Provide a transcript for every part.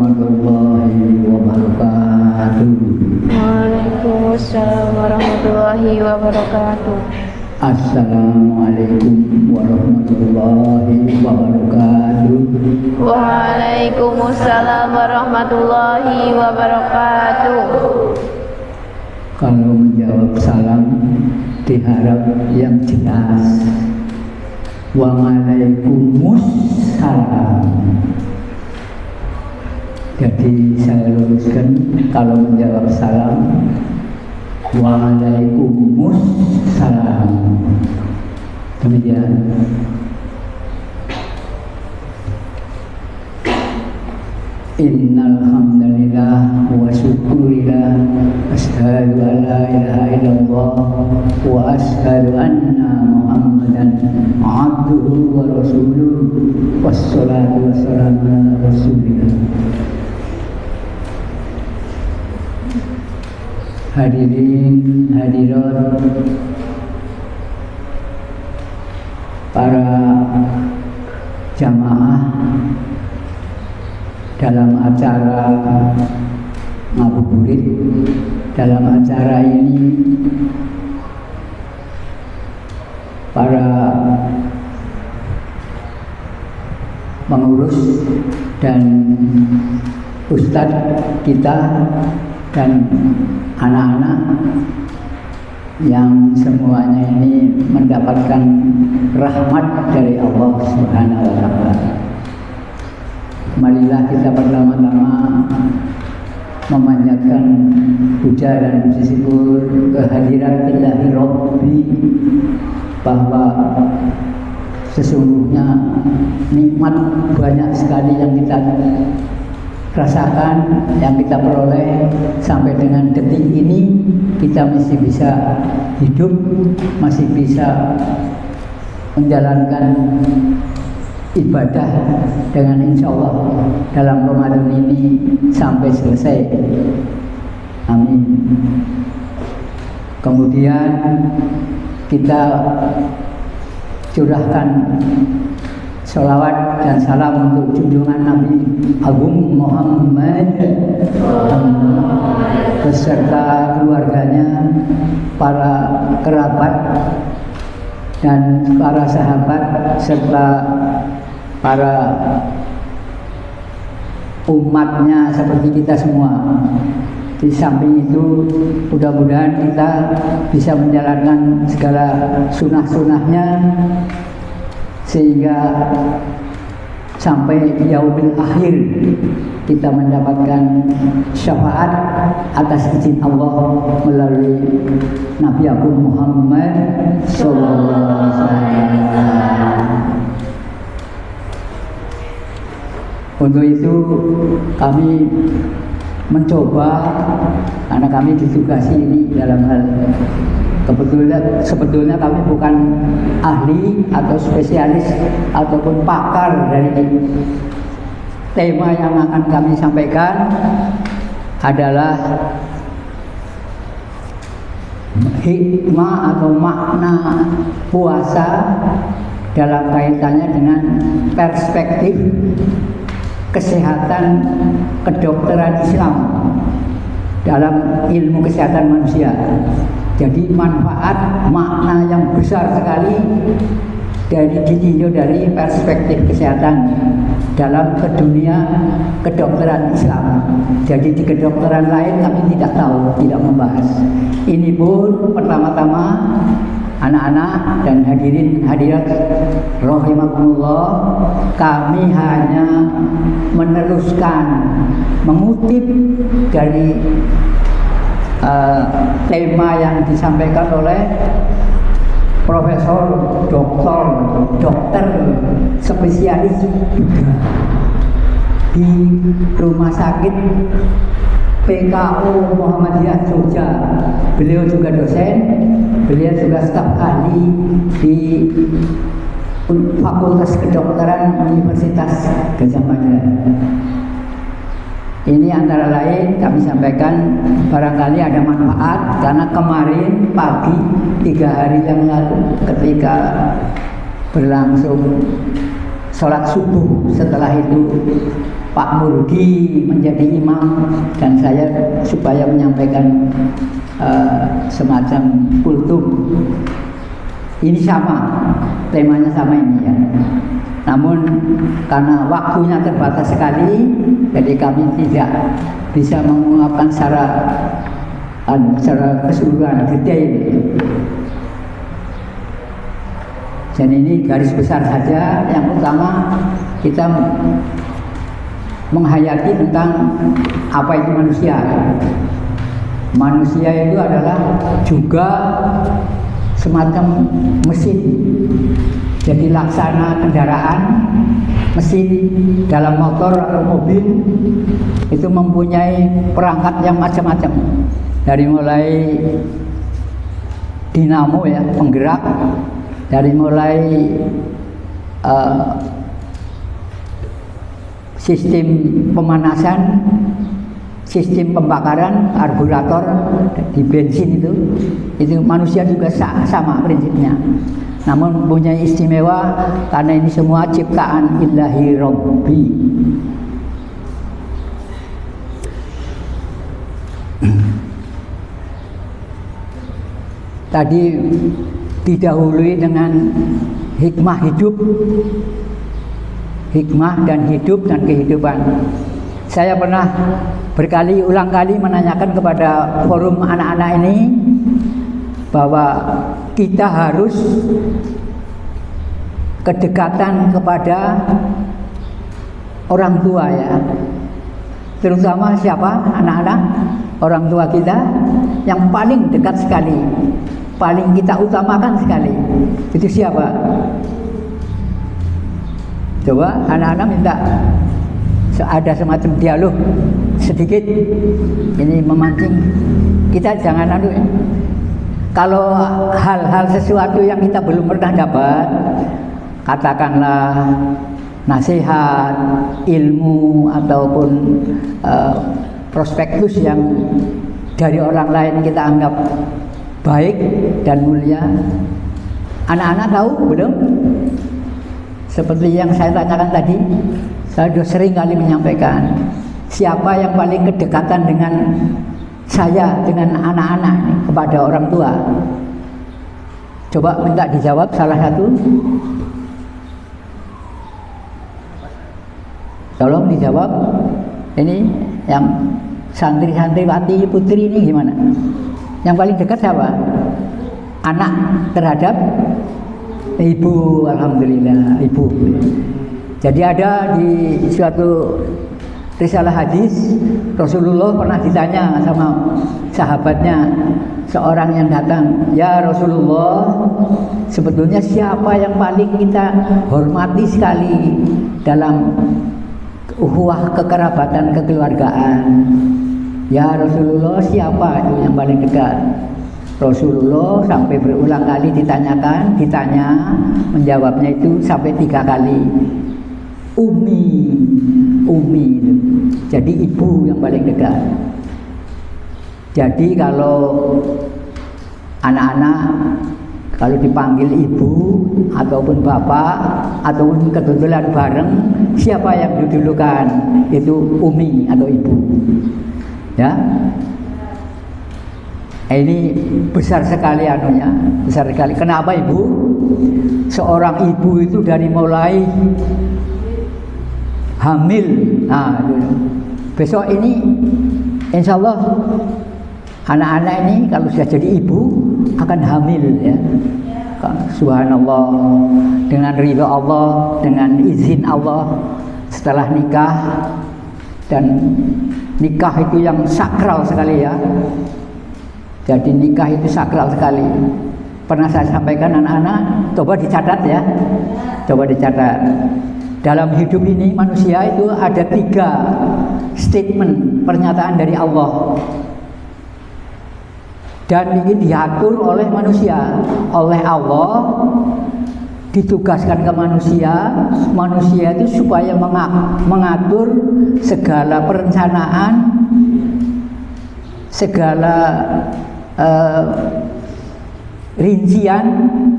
warahmatullahi wabarakatuh. Waalaikumsalam warahmatullahi wabarakatuh. Assalamualaikum warahmatullahi wabarakatuh. Waalaikumsalam warahmatullahi wabarakatuh. Kalau menjawab salam diharap yang jelas. Waalaikumsalam. Jadi saya luruskan, kalau menjawab salam waalaikumsalam. Demikian. Innal hamdalillah wa syukurillah asyhadu an la ilaha illallah wa asyhadu anna Muhammadan abduhu wa rasuluh wassalatu wassalamu ala rasulillah. Hadirin hadirat para jamaah dalam acara ngabuburit, dalam acara ini para pengurus dan ustadz kita dan anak-anak yang semuanya ini mendapatkan rahmat dari Allah Subhanahu wa Ta'ala. Marilah kita pertama-tama memanjatkan puja dan puji syukur kehadirat Ilahi Rabbi, bahwa sesungguhnya nikmat banyak sekali yang kita rasakan, yang kita peroleh sampai dengan detik ini. Kita masih bisa hidup, masih bisa menjalankan ibadah dengan insya Allah dalam Ramadan ini sampai selesai. Amin. Kemudian kita curahkan sholawat dan salam untuk junjungan Nabi Agung Muhammad beserta keluarganya, para kerabat dan para sahabat serta para umatnya seperti kita semua. Di samping itu mudah-mudahan kita bisa menjalankan segala sunnah-sunnahnya sehingga sampai yaumil akhir kita mendapatkan syafaat atas izin Allah melalui Nabi Agung Muhammad sallallahu alaihi wasallam. Untuk itu kami mencoba, karena kami ditugasi ini dalam hal sebetulnya kami bukan ahli atau spesialis ataupun pakar dari tema yang akan kami sampaikan adalah hikmah atau makna puasa dalam kaitannya dengan perspektif kesehatan kedokteran Islam dalam ilmu kesehatan manusia. Jadi manfaat makna yang besar sekali ditinjau dari perspektif kesehatan dalam dunia kedokteran Islam. Jadi di kedokteran lain kami tidak tahu, tidak membahas. Ini pun pertama-tama anak-anak dan hadirin hadirat rahimakumullah, kami hanya meneruskan, mengutip dari tema yang disampaikan oleh Profesor Dokter spesialis di Rumah Sakit PKU Muhammadiyah Jogja. Beliau juga dosen, beliau juga staf ahli di Fakultas Kedokteran Universitas Gadjah Mada. Ini antara lain kami sampaikan, barangkali ada manfaat, karena kemarin pagi 3 hari yang lalu ketika berlangsung sholat subuh. Setelah itu Pak Murdi menjadi imam dan saya supaya menyampaikan semacam kultum. Ini sama, temanya sama ini ya. Namun karena waktunya terbatas sekali, jadi kami tidak bisa mengungkapkan secara keseluruhan detail. Dan ini garis besar saja. Yang utama kita menghayati tentang apa itu manusia. Manusia itu adalah juga semacam mesin. Jadi laksana kendaraan, mesin dalam motor atau mobil itu mempunyai perangkat yang macam-macam. Dari mulai dinamo ya, penggerak, dari mulai sistem pemanasan, sistem pembakaran, karburator di bensin itu manusia juga sama prinsipnya. Namun punya istimewa karena ini semua ciptaan Ilahi Rabbi. Tadi didahului dengan hikmah hidup, hikmah dan hidup dan kehidupan. Saya pernah ulang kali menanyakan kepada forum anak-anak ini bahwa kita harus kedekatan kepada orang tua ya. Terutama siapa? Anak-anak, orang tua kita yang paling dekat sekali, paling kita utamakan sekali. Itu siapa? Coba anak-anak minta ada semacam dialog sedikit. Ini memancing. Kita jangan ya. Kalau hal-hal sesuatu yang kita belum pernah dapat, katakanlah nasihat, ilmu ataupun prospektus yang dari orang lain kita anggap baik dan mulia. Anak-anak tahu belum? Seperti yang saya tanyakan tadi, saya sudah sering kali menyampaikan, siapa yang paling kedekatan dengan saya, dengan anak-anak kepada orang tua? Coba minta dijawab salah satu. Tolong dijawab. Ini yang santri-santriwati putri ini gimana? Yang paling dekat siapa? Anak terhadap ibu. Alhamdulillah, ibu. Jadi ada di suatu risalah hadis, Rasulullah pernah ditanya sama sahabatnya, seorang yang datang, ya Rasulullah, sebetulnya siapa yang paling kita hormati sekali dalam ukhuwah kekerabatan kekeluargaan? Ya Rasulullah, siapa itu yang paling dekat? Rasulullah sampai berulang kali ditanya, menjawabnya itu sampai 3 kali. Umi itu. Jadi ibu yang paling dekat. Jadi kalau anak-anak kalau dipanggil ibu ataupun bapak ataupun kebetulan bareng, siapa yang didulukan? Itu umi atau ibu. Ya. Ini besar sekali anunya, besar sekali. Kenapa ibu? Seorang ibu itu dari mulai hamil, nah besok ini insya Allah anak-anak ini kalau sudah jadi ibu akan hamil ya. Subhanallah, dengan ridha Allah, dengan izin Allah setelah nikah. Dan nikah itu yang sakral sekali ya. Jadi nikah itu sakral sekali. Pernah saya sampaikan anak-anak, coba dicatat ya, coba dicatat. Dalam hidup ini manusia itu ada 3 statement, pernyataan dari Allah. Dan ini diatur oleh manusia, oleh Allah, ditugaskan ke manusia. Manusia itu supaya mengatur segala perencanaan, segala rincian,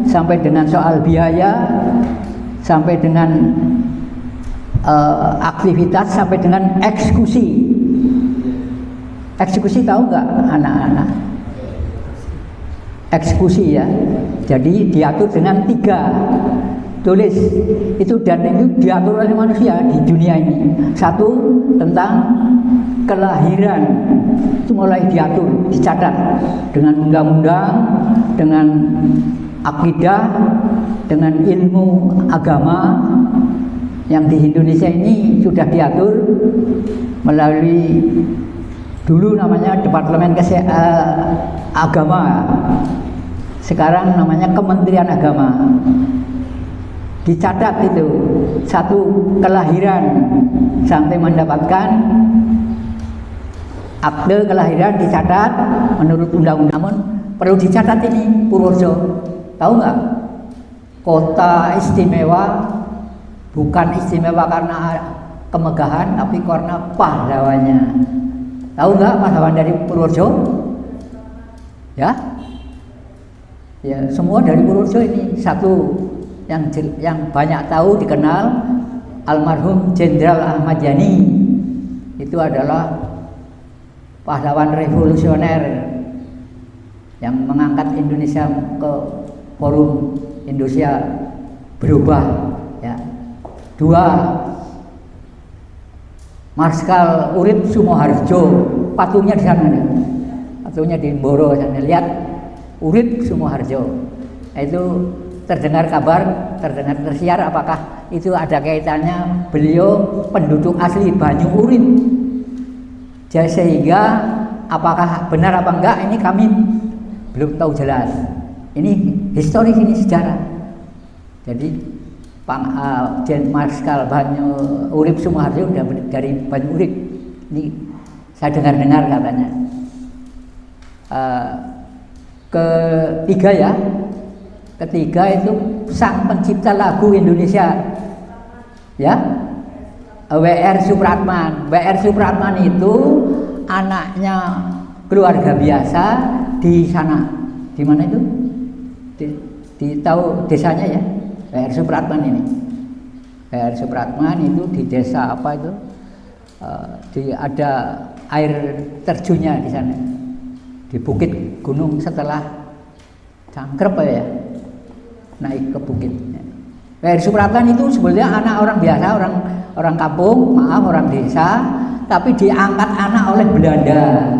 sampai dengan soal biaya, sampai dengan aktivitas sampai dengan eksekusi. Eksekusi tahu nggak anak-anak? Eksekusi ya. Jadi diatur dengan 3. Tulis itu, dan itu diatur oleh manusia di dunia ini. 1 tentang kelahiran, itu mulai diatur, dicatat dengan undang-undang, dengan akidah, dengan ilmu agama yang di Indonesia ini sudah diatur melalui dulu namanya Departemen Agama, sekarang namanya Kementerian Agama. Dicatat itu 1 kelahiran sampai mendapatkan akte kelahiran, dicatat menurut undang-undang. Namun perlu dicatat ini Purworejo, tahu nggak? Kota istimewa, bukan istimewa karena kemegahan, tapi karena pahlawannya. Tahu nggak pahlawan dari Purworejo? Ya, ya semua dari Purworejo ini. 1 yang banyak tahu dikenal, almarhum Jenderal Ahmad Yani. Itu adalah pahlawan revolusioner yang mengangkat Indonesia ke forum Indonesia berubah. Ya. 2, Marskal Urip Sumoharjo, patungnya di sana nih. Patungnya di Mboro sana. Lihat Urip Sumoharjo. Itu terdengar kabar, terdengar tersiar, apakah itu ada kaitannya beliau penduduk asli Banyu Urip. Sehingga apakah benar apa enggak ini kami belum tahu jelas. Ini historis, ini sejarah. Jadi Marskal Banyu Urip Sumoharjo dari Banyu Urip. Ini saya dengar-dengar katanya. Ketiga itu sang pencipta lagu Indonesia, ya, W.R. Supratman. W.R. Supratman itu anaknya keluarga biasa di sana. Di mana itu? Di tahu desanya ya, W.R. Supratman ini. W.R. Supratman itu di desa apa itu? Ada air terjunnya di sana, di bukit gunung setelah Cangkrep ya, naik ke bukit. W.R. Supratman itu sebenarnya anak orang biasa, orang kampung, orang desa, tapi diangkat anak oleh Belanda,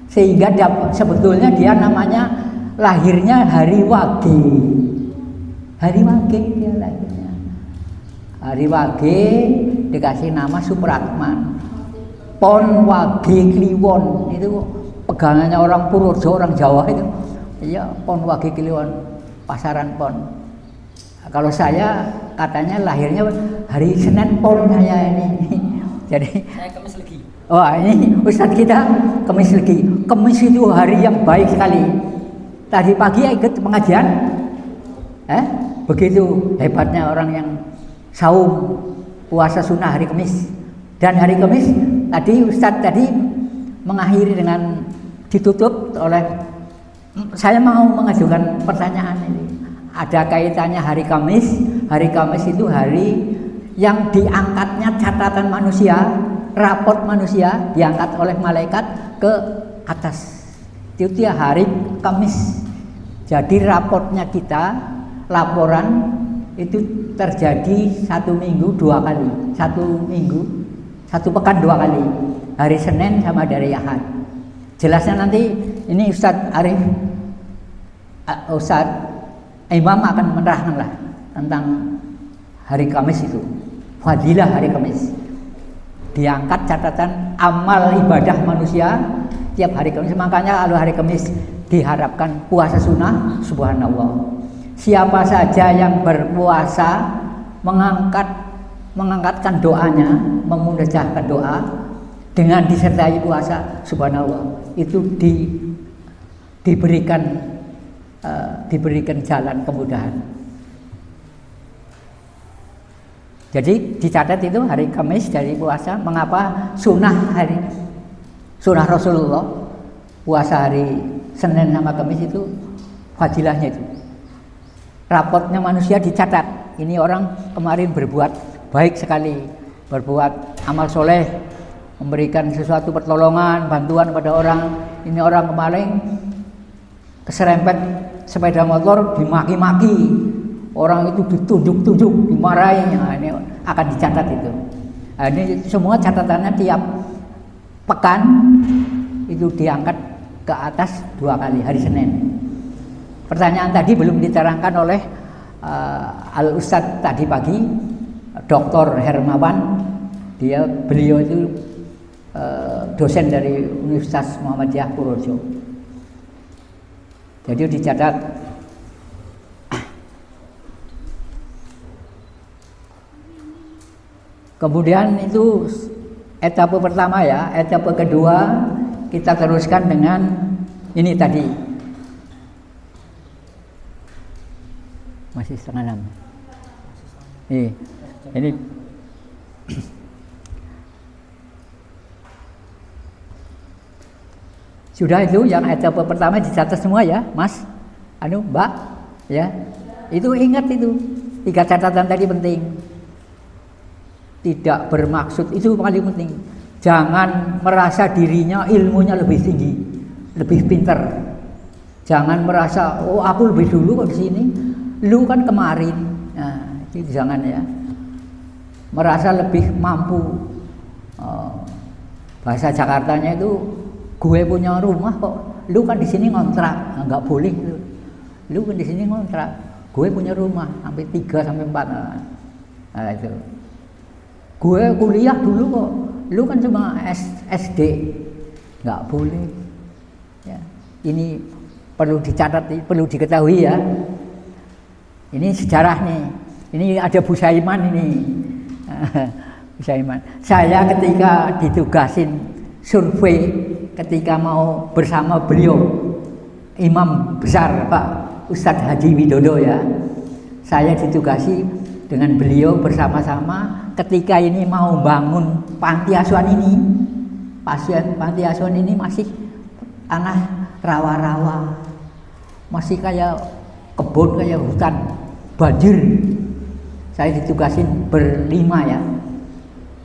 sehingga sebetulnya dia namanya lahirnya Hari Wage. Hari Wage dia lahirnya. Hari Wage dikasih nama Supratman. Pon Wage Kliwon itu pegangannya orang Purworejo, orang Jawa itu. Iya, Pon Wage Kliwon, pasaran Pon. Kalau saya katanya lahirnya hari Senin Pon saya ini. Jadi saya Kamis Legi. Oh, ini Ustadz kita Kamis Legi. Kamis itu hari yang baik sekali. Tadi pagi ikut pengajian. Begitu hebatnya orang yang saum puasa sunnah hari Kamis. Dan hari Kamis tadi Ustadz tadi mengakhiri dengan ditutup oleh, saya mau mengajukan pertanyaan ini. Ada kaitannya hari Kamis. Hari Kamis itu hari yang diangkatnya catatan manusia, raport manusia diangkat oleh malaikat ke atas. Itu dia hari Kamis. Jadi raportnya kita, laporan itu terjadi 1 minggu 2 kali. 1 minggu, 1 pekan 2 kali. Hari Senin sama dari Ahad. Jelasnya nanti ini Ustadz Arif, Ustadz Imam akan menerangkan lah tentang hari Kamis itu. Fadilah hari Kamis. Diangkat catatan amal ibadah manusia tiap hari Kamis. Makanya kalau hari Kamis diharapkan puasa sunnah, subhanallah. Siapa saja yang berpuasa mengangkatkan doanya, memunajatkan doa dengan disertai puasa, subhanallah, itu diberikan jalan kemudahan. Jadi dicatat itu hari Kamis dari puasa. Mengapa sunnah Rasulullah puasa hari Senin sama Kamis itu fadilahnya itu. Raportnya manusia dicatat. Ini orang kemarin berbuat baik sekali, berbuat amal soleh, memberikan sesuatu pertolongan, bantuan kepada orang. Ini orang kemarin keserempet sepeda motor, dimaki-maki, orang itu ditunjuk-tunjuk, dimarahi. Nah, ini akan dicatat itu. Nah, ini semua catatannya tiap pekan itu diangkat ke atas 2 kali hari Senin. Pertanyaan tadi belum diterangkan oleh Al Ustadz tadi pagi, Dr. Hermawan. Beliau itu dosen dari Universitas Muhammadiyah Purworejo. Jadi dicatat. Kemudian itu etape pertama ya, etape kedua kita teruskan dengan ini tadi. Masih 5:30. Ini sudah itu yang etape pertama dicatat semua ya, Mas, Mbak, ya. Itu ingat itu 3 catatan tadi penting. Tidak bermaksud, itu paling penting. Jangan merasa dirinya ilmunya lebih tinggi, lebih pinter. Jangan merasa, oh aku lebih dulu kok di sini, lu kan kemarin. Nah, itu jangan ya. Merasa lebih mampu. Bahasa Jakartanya itu, gue punya rumah kok, lu kan di sini ngontrak, nggak boleh. Lu kan di sini ngontrak, gue punya rumah sampai 3 sampai 4. Nah, itu. Gue kuliah dulu kok, lu kan cuma SD, nggak boleh. Ya. Ini perlu dicatat, perlu diketahui ya. Ini sejarah nih. Ini ada Bu Saiman ini. Bu Saiman. Saya ketika ditugasin survei, ketika mau bersama beliau, Imam besar Pak Ustadz Haji Widodo ya. Saya ditugasi dengan beliau bersama-sama ketika ini mau bangun panti asuhan ini. Panti asuhan ini masih tanah rawa-rawa, masih kayak kebun, kayak hutan, banjir. Saya ditugasin berlima ya,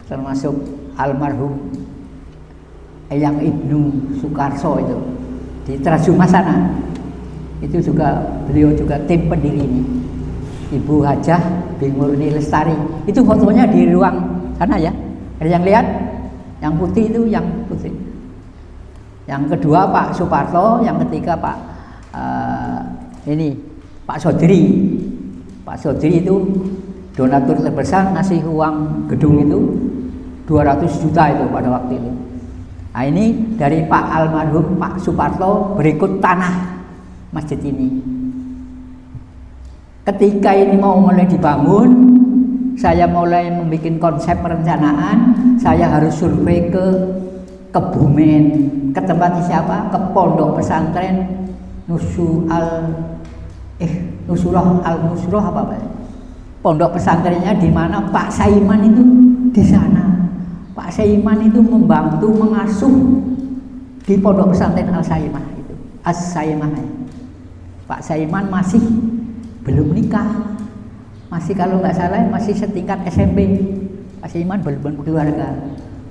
termasuk almarhum Eyang Ibnu Sukarso itu di Trasuma sana. Itu juga beliau juga tim pendiri ini. Ibu Hajah Bingurni Lestari. Itu fotonya di ruang sana ya. Ada yang lihat? Yang putih itu, yang putih. Yang kedua Pak Suparto, yang ketiga Pak Pak Sodri. Pak Sodri itu donatur terbesar, ngasih uang gedung itu 200 juta itu pada waktu itu. Nah, ini dari Pak almarhum Pak Suparto, berikut tanah masjid ini. Ketika ini mau mulai dibangun, saya mulai membuat konsep perencanaan. Saya harus survei ke Kebumen, ke tempat siapa? Ke pondok pesantren Nusroh Al-Nusroh apa Pak? Pondok pesantrennya di mana Pak Saiman itu di sana. Pak Saiman itu membantu mengasuh di pondok pesantren Al-Saimah itu. As-Saimah. Pak Saiman masih belum nikah, masih kalau nggak salah masih setingkat SMP. Pak Saiman belum berkeluarga.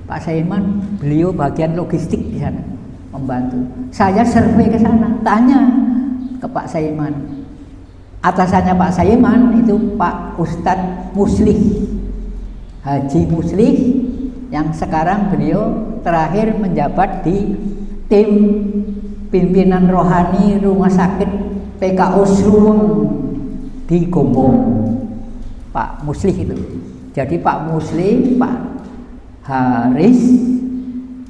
Pak Saiman beliau bagian logistik di sana membantu. Saya survei ke sana, tanya ke Pak Saiman. Atasannya Pak Saiman itu Pak Ustadz Muslih, Haji Muslih, yang sekarang beliau terakhir menjabat di tim pimpinan rohani Rumah Sakit PKO Sruweng di Gombong, Pak Muslih itu. Jadi Pak Muslih, Pak Haris,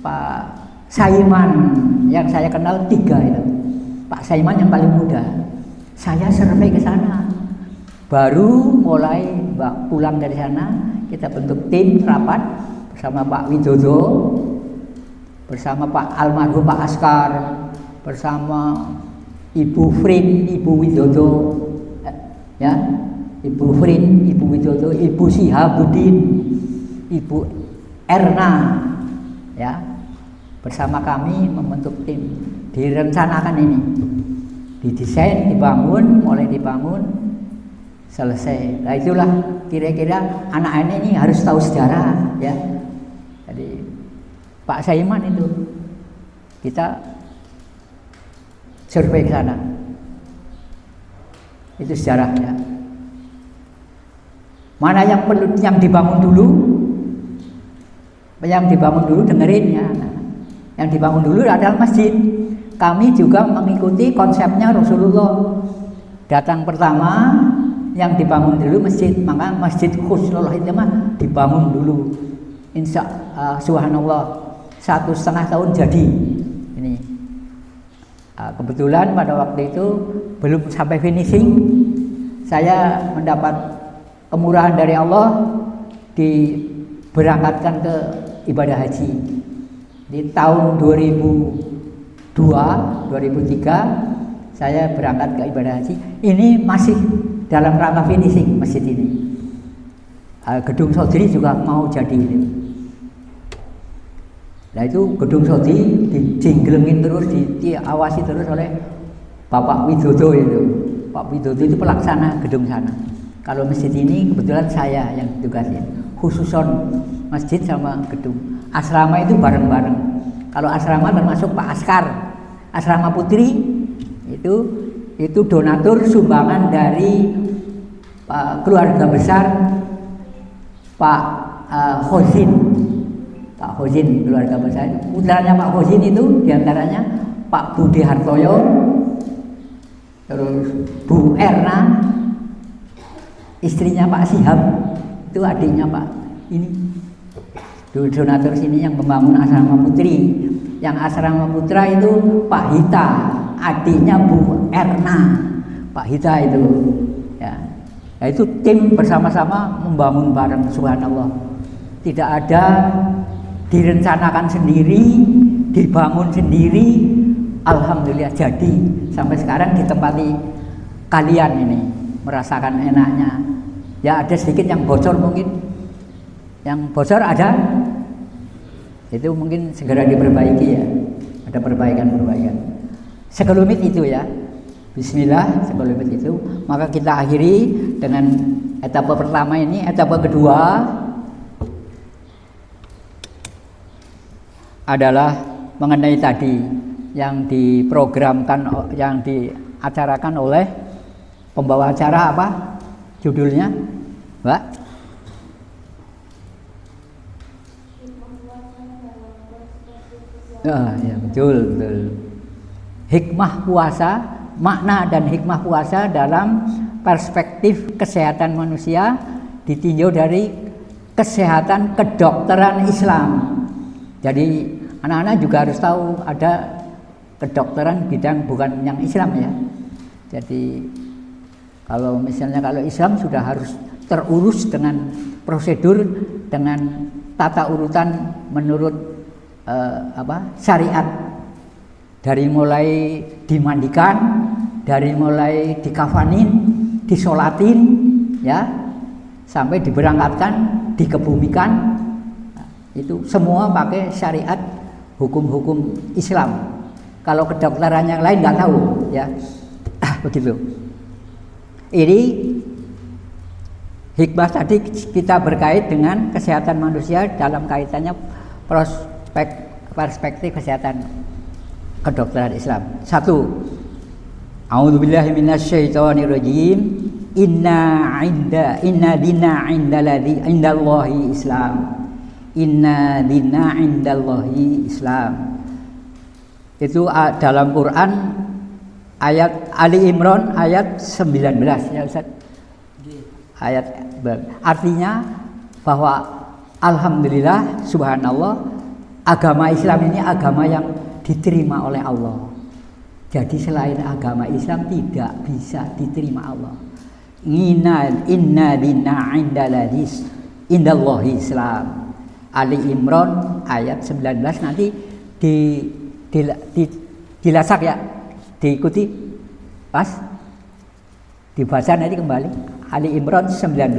Pak Saiman yang saya kenal 3 itu. Pak Saiman yang paling muda. Saya survei ke sana. Baru mulai pulang dari sana, kita bentuk tim rapat bersama Pak Widodo, bersama Pak almarhum Pak Askar, bersama Ibu Frin, Ibu Widodo, ya, Ibu Frin, Ibu Widodo, Ibu Sihabudin, Ibu Erna, ya, bersama kami membentuk tim. Direncanakan ini, didesain, dibangun, mulai dibangun. selesai. Nah itulah kira-kira anak-anak ini harus tahu sejarah ya. Jadi Pak Saiman itu kita survei ke sana. Itu sejarahnya. Mana yang perlu yang dibangun dulu? Yang dibangun dulu dengerin ya. Yang dibangun dulu adalah masjid. Kami juga mengikuti konsepnya Rasulullah. Datang pertama yang dibangun dulu masjid, maka masjid Husnul Hitimah dibangun dulu. Insya subhanallah 1,5 tahun jadi. Ini kebetulan pada waktu itu belum sampai finishing, saya mendapat kemurahan dari Allah diberangkatkan ke ibadah haji di tahun 2002, 2003 saya berangkat ke ibadah haji. Ini masih dalam rangka finishing masjid ini. Gedung Sodri juga mau jadi ini. Nah itu gedung Sodri dijinggelengin terus, diawasi terus oleh Bapak Widodo itu. Pak Widodo itu pelaksana gedung sana. Kalau masjid ini kebetulan saya yang ditugasin, khususon masjid sama gedung. Asrama itu bareng-bareng. Kalau asrama termasuk Pak Askar, asrama putri itu donatur sumbangan dari keluarga besar Pak Khozin. Pak Khozin keluarga besar. Putranya Pak Khozin itu diantaranya Pak Budi Hartoyo, terus Bu Erna, istrinya Pak Sihab, itu adiknya Pak ini. Donatur sini yang membangun asrama putri. Yang asrama putra itu Pak Hita, adiknya Bu Erna. Pak Hita itu ya. Nah, itu tim bersama-sama membangun bareng, subhanallah. Tidak ada direncanakan sendiri, dibangun sendiri, alhamdulillah jadi. Sampai sekarang ditempati kalian ini, merasakan enaknya. Ya ada sedikit yang bocor mungkin. Yang bocor ada, itu mungkin segera diperbaiki ya. Ada perbaikan-perbaikan. Sekelumit itu ya. Bismillah, sekelumit itu. Maka kita akhiri dengan etapa pertama ini. Etapa kedua adalah mengenai tadi yang diprogramkan, yang diacarakan oleh pembawa acara apa? Judulnya, Mbak? Ya betul. Hikmah puasa, makna dan hikmah puasa dalam perspektif kesehatan manusia ditinjau dari kesehatan kedokteran Islam. Jadi anak-anak juga harus tahu ada kedokteran bidang bukan yang Islam ya. Jadi kalau misalnya kalau Islam sudah harus terurus dengan prosedur, dengan tata urutan menurut syariat, dari mulai dimandikan, dari mulai dikafanin, disolatin ya, sampai diberangkatkan, dikebumikan, itu semua pakai syariat hukum-hukum Islam. Kalau kedokteran yang lain nggak tahu ya. Begitu. Ini hikmah tadi kita berkait dengan kesehatan manusia dalam kaitannya perspektif kesehatan kedokteran Islam. 1. A'udzubillahi minasyaitonirrajim. Inna dina indallahi Islam. Inna dina indallahi Islam. Itu dalam Quran ayat Ali Imran ayat 19 ya Ustaz. Ayat artinya bahwa alhamdulillah subhanallah, agama Islam ini agama yang diterima oleh Allah. Jadi selain agama Islam tidak bisa diterima Allah. Inna dina indallahi Islam. Ali Imran ayat 19 nanti dilasak ya, diikuti pas dibaca nanti kembali Ali Imran 19.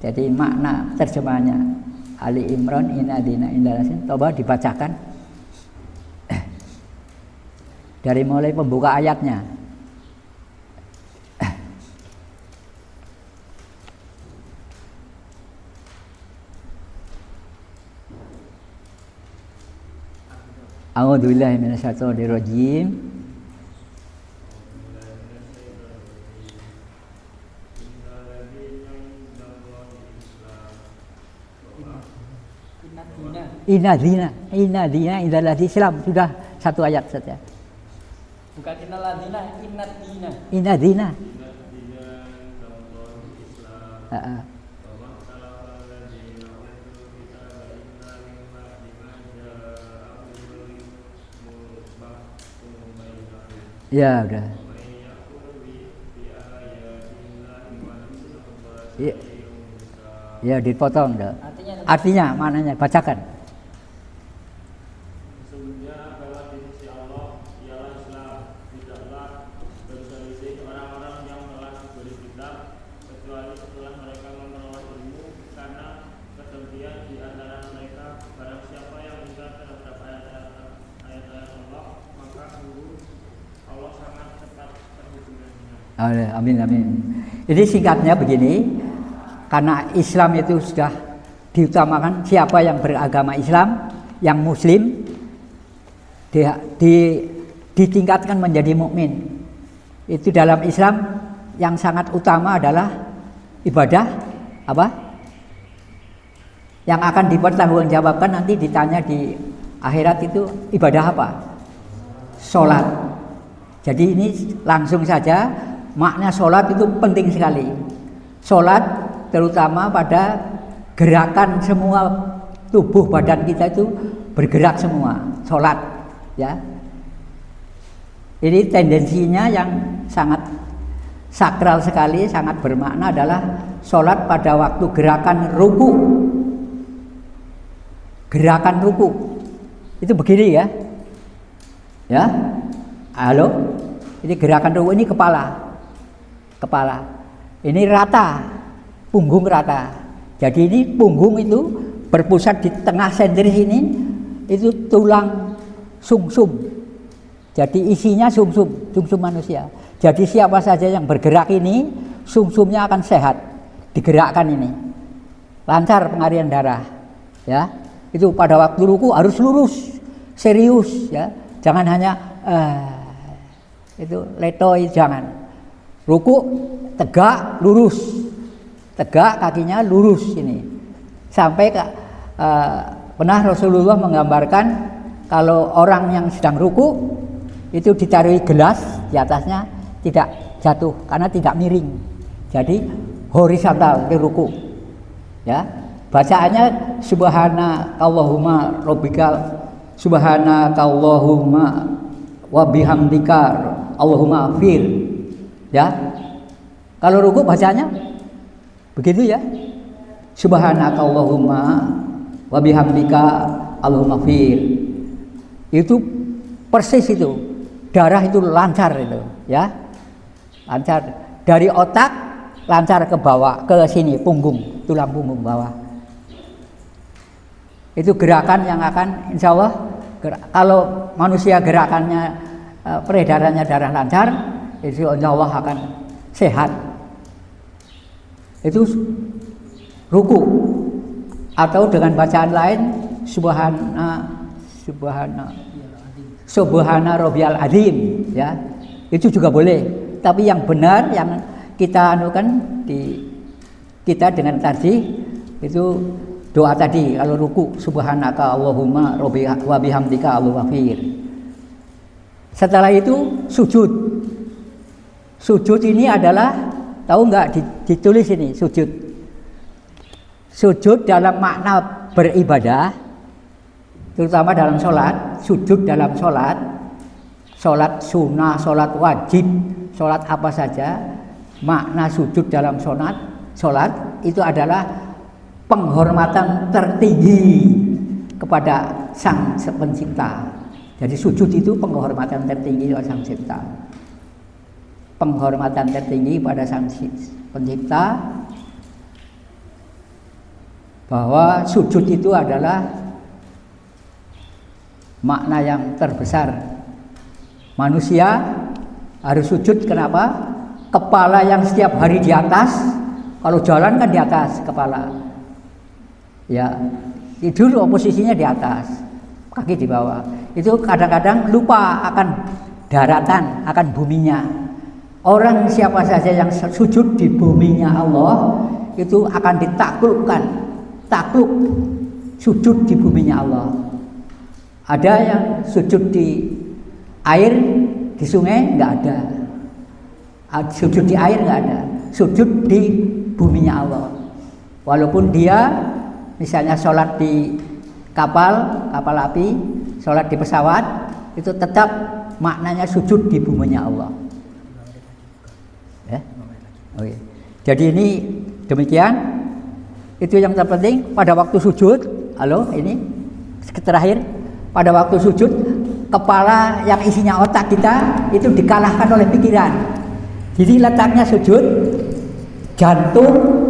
Jadi makna terjemahannya Ali Imran inna dina indalasin. Coba dibacakan dari mulai pembuka ayatnya. A'udzubillahi minasyaitonirrajim. Inna dina indal Islam, sudah satu ayat saja. Bukan innaladina, innad dina. Inna dina. Ya udah. Ya, ya dipotong dah. Artinya mananya bacakan. Sesungguhnya adalah di sisi Allah ialah Islam, tidaklah berselisih orang-orang yang telah diberi kitab kecuali setelah mereka memperoleh ilmu, karena kedengkian di antara mereka. Barang siapa yang ingkar terhadap ayat-ayat Allah, maka sungguh Allah sangat cepat perhubungannya. Amin amin. Jadi singkatnya begini, karena Islam itu sudah diutamakan, siapa yang beragama Islam, yang Muslim, ditingkatkan menjadi mukmin. Itu dalam Islam yang sangat utama adalah ibadah apa? Yang akan dipertanggungjawabkan nanti ditanya di akhirat itu ibadah apa? Sholat. Jadi ini langsung saja makna sholat itu penting sekali. Sholat terutama pada gerakan semua tubuh badan kita itu bergerak semua, sholat, ya. Ini tendensinya yang sangat sakral sekali, sangat bermakna adalah sholat pada waktu gerakan ruku. Gerakan ruku itu begini ya, ya. Halo, ini gerakan ruku ini kepala, ini rata, punggung rata. Jadi ini punggung itu berpusat di tengah sentris ini, itu tulang sumsum. Jadi isinya sumsum manusia. Jadi siapa saja yang bergerak ini, sumsumnya akan sehat, digerakkan ini, lancar pengaliran darah. Ya, itu pada waktu ruku harus lurus, serius, ya, jangan hanya itu letoy, jangan. Ruku tegak, lurus. Tegak, kakinya lurus ini. Sampai pernah Rasulullah menggambarkan kalau orang yang sedang ruku itu ditaruhi gelas di atasnya tidak jatuh karena tidak miring. Jadi horizontal di ruku. Ya. Bacaannya subhanakallahumma rabbikal subhanakallahumma wa bihamdika Allahumma afir. Ya. Kalau ruku bacanya begitu ya, subhanakallahumma wa bihamdika Allahumma fir. Itu persis itu, darah itu lancar itu, ya, lancar dari otak lancar ke bawah, ke sini punggung, tulang punggung bawah. Itu gerakan yang akan insya Allah kalau manusia gerakannya peredarannya darah lancar, insya Allah akan sehat. Itu ruku, atau dengan bacaan lain subhana rabbiyal azim, ya, itu juga boleh. Tapi yang benar yang kita anukan kita dengan tarjih itu doa tadi. Kalau ruku subhanaka Allahumma wa bihamdika Allahumma fir. Setelah itu sujud. Sujud ini adalah, tahu nggak, ditulis ini sujud. Sujud dalam makna beribadah, terutama dalam sholat. Sujud dalam sholat, sholat sunnah, sholat wajib, sholat apa saja. Makna sujud dalam sholat itu adalah penghormatan tertinggi kepada Sang Pencipta. Jadi sujud itu penghormatan tertinggi kepada Sang Pencipta. Penghormatan tertinggi pada Sang Pencipta, bahwa sujud itu adalah makna yang terbesar. Manusia harus sujud, kenapa? Kepala yang setiap hari di atas, kalau jalan kan di atas kepala, ya, tidur posisinya di atas. kaki di bawah. Itu kadang-kadang lupa akan daratan, akan buminya. Orang siapa saja yang sujud di buminya Allah itu akan ditaklukkan, takluk sujud di buminya Allah. Ada yang sujud di air, di sungai nggak ada. Sujud di air nggak ada. Sujud di buminya Allah. Walaupun dia misalnya sholat di kapal api, sholat di pesawat, itu tetap maknanya sujud di buminya Allah. Ya? Oke. Jadi ini demikian. Itu yang terpenting pada waktu sujud. Halo, ini terakhir. Pada waktu sujud, kepala yang isinya otak kita itu dikalahkan oleh pikiran. Jadi letaknya sujud, jantung,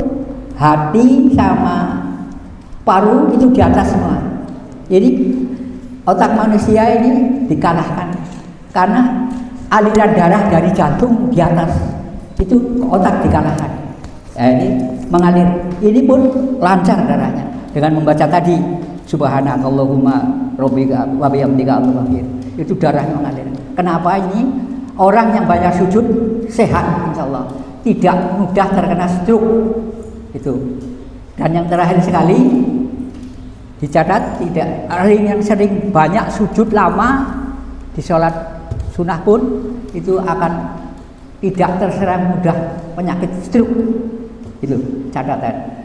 hati sama paru itu di atas semua. Jadi otak manusia ini dikalahkan karena aliran darah dari jantung di atas, itu otak dikalahkan. Ini mengalir. Ini pun lancar darahnya dengan membaca tadi Subhanakallahumma rabbika wa bihamdika Allahumma. Itu darahnya mengalir. Kenapa ini? Orang yang banyak sujud sehat insyaallah, tidak mudah terkena stroke. Itu. Dan yang terakhir sekali dicatat, tidak orang yang sering banyak sujud lama di sholat sunnah pun itu akan tidak terserang mudah penyakit stroke. Itu catatan.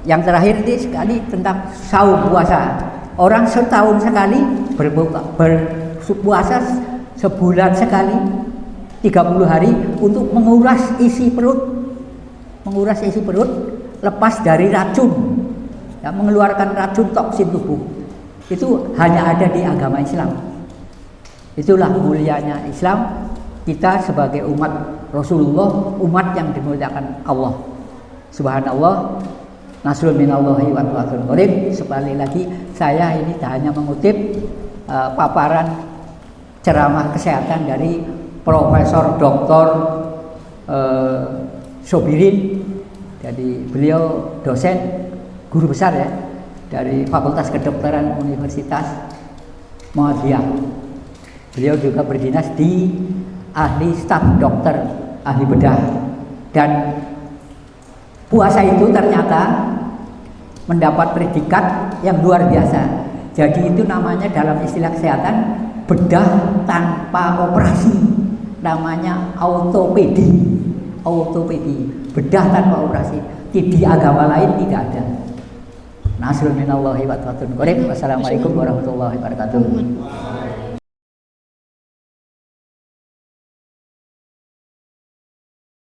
Yang terakhir ini sekali tentang saum puasa. Orang setahun sekali berpuasa sebulan sekali 30 hari untuk menguras isi perut, lepas dari racun, ya, mengeluarkan racun toksin tubuh. Itu hanya ada di agama Islam. Itulah mulianya Islam. Kita sebagai umat Rasulullah, umat yang dimuliakan Allah. Subhanallah, nasrun minallahi wa fatun qarib. Sekali lagi saya ini hanya mengutip paparan ceramah kesehatan dari Profesor Dr. Sobirin. Jadi beliau dosen, guru besar ya, dari Fakultas Kedokteran Universitas Muhammadiyah. Beliau juga berdinas di ahli staf dokter, ahli bedah. Dan puasa itu ternyata mendapat predikat yang luar biasa. Jadi itu namanya dalam istilah kesehatan bedah tanpa operasi, namanya autopedi, bedah tanpa operasi. Di agama lain tidak ada. Nasrun minallahi wa fatun qarib. Wassalamualaikum warahmatullahi wabarakatuh.